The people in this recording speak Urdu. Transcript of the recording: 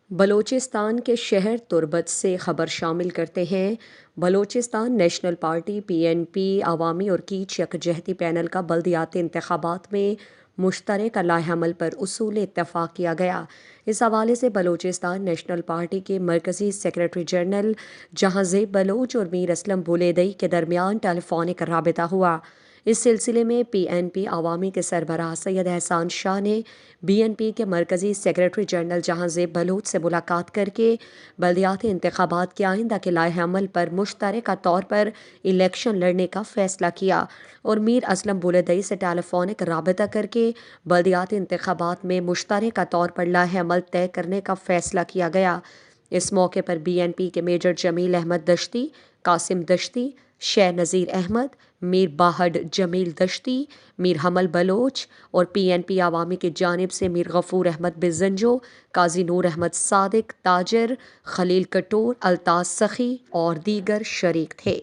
بلوچستان کے شہر تربت سے خبر شامل کرتے ہیں۔ بلوچستان نیشنل پارٹی PNP عوامی اور کیچ یکجہتی پینل کا بلدیاتی انتخابات میں مشترکہ لائحہ عمل پر اصول اتفاق کیا گیا۔ اس حوالے سے بلوچستان نیشنل پارٹی کے مرکزی سیکریٹری جنرل جہاں زیب بلوچ اور میر اسلم بولیدئی کے درمیان ٹیلی فونک رابطہ ہوا۔ اس سلسلے میں PNP عوامی کے سربراہ سید احسان شاہ نے BNP کے مرکزی سیکریٹری جنرل جہاں زیب بلوچ سے ملاقات کر کے بلدیاتی انتخابات کے آئندہ کے لائحہ عمل پر مشترکہ طور پر الیکشن لڑنے کا فیصلہ کیا اور میر اسلم بولیدئی سے ٹیلی فونک رابطہ کر کے بلدیاتی انتخابات میں مشترکہ طور پر لائحہ عمل طے کرنے کا فیصلہ کیا گیا۔ اس موقع پر BNP کے میجر جمیل احمد دشتی، قاسم دشتی، شہ نذیر احمد، میر باہڈ جمیل دشتی، میر حمل بلوچ اور PNP عوامی کی جانب سے میر غفور احمد بزنجو، قاضی نور احمد صادق، تاجر خلیل کٹور، الطاف سخی اور دیگر شریک تھے۔